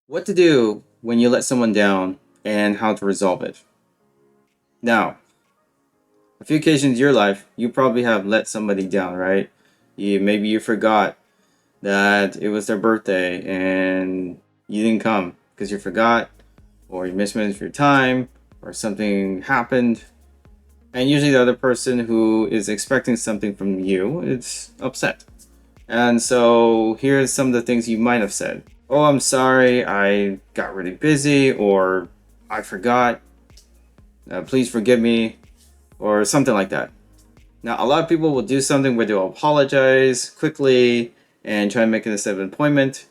What to do when you let someone down and how to resolve it. Now, a few occasions in your life, you probably have let somebody down, right? Maybe you forgot that it was their birthday and you didn't come because you forgot, or you mismanaged your time, or something happened. And usually the other person who is expecting something from you is upset. And so here's some of the things you might have said. Oh, I'm sorry, I got really busy, or I forgot. Please forgive me, or something like that. Now, a lot of people will do something where they'll apologize quickly and try to make it a set appointment.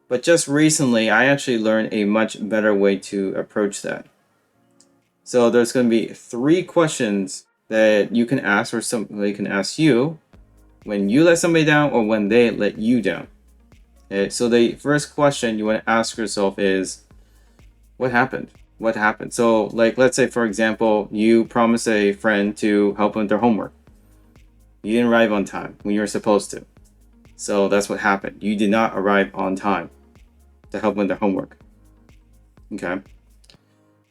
But just recently, I actually learned a much better way to approach that. So there's going to be 3 questions that you can ask, or somebody can ask you when you let somebody down or when they let you down. Okay, so the first question you want to ask yourself is, what happened? What happened? So, like, let's say, for example, you promised a friend to help them with their homework. You didn't arrive on time when you were supposed to. So that's what happened. You did not arrive on time to help them with their homework. Okay.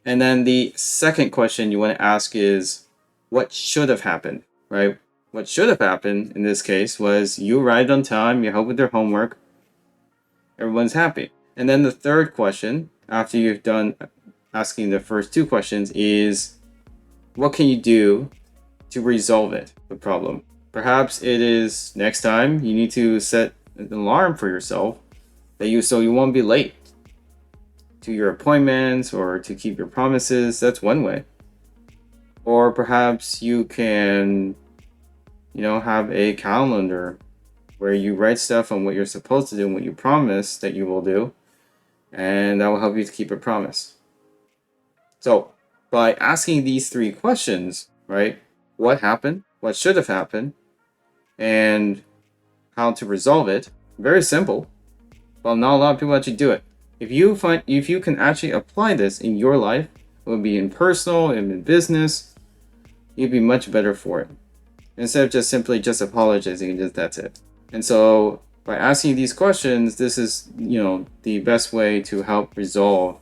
And then the second question you want to ask is, what should have happened, right? What should have happened in this case was you arrived on time, you helped with their homework, everyone's happy. And then the third question, after you've done asking the first 2 questions, is what can you do to resolve the problem? Perhaps it is next time you need to set an alarm for yourself so you won't be late to your appointments or to keep your promises. That's one way. Or perhaps you can, have a calendar where you write stuff on what you're supposed to do and what you promise that you will do, and that will help you to keep a promise. So by asking these 3 questions, right? What happened? What should have happened? And how to resolve it. Very simple. But not a lot of people actually do it. If you can actually apply this in your life, it would be in personal and in business, you'd be much better for it. Instead of just simply apologizing and that's it. And so by asking these questions, this is, the best way to help resolve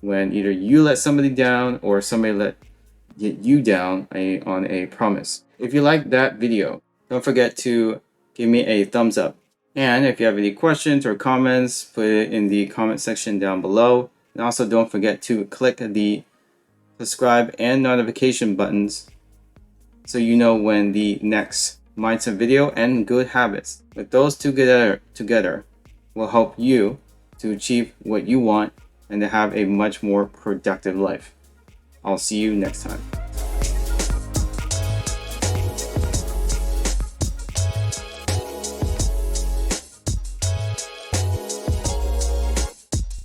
when either you let somebody down or somebody let you down on a promise. If you like that video, don't forget to give me a thumbs up. And if you have any questions or comments, put it in the comment section down below. And also don't forget to click the subscribe and notification buttons so you know when the next mindset video and good habits, with those 2 together will help you to achieve what you want and to have a much more productive life. I'll see you next time.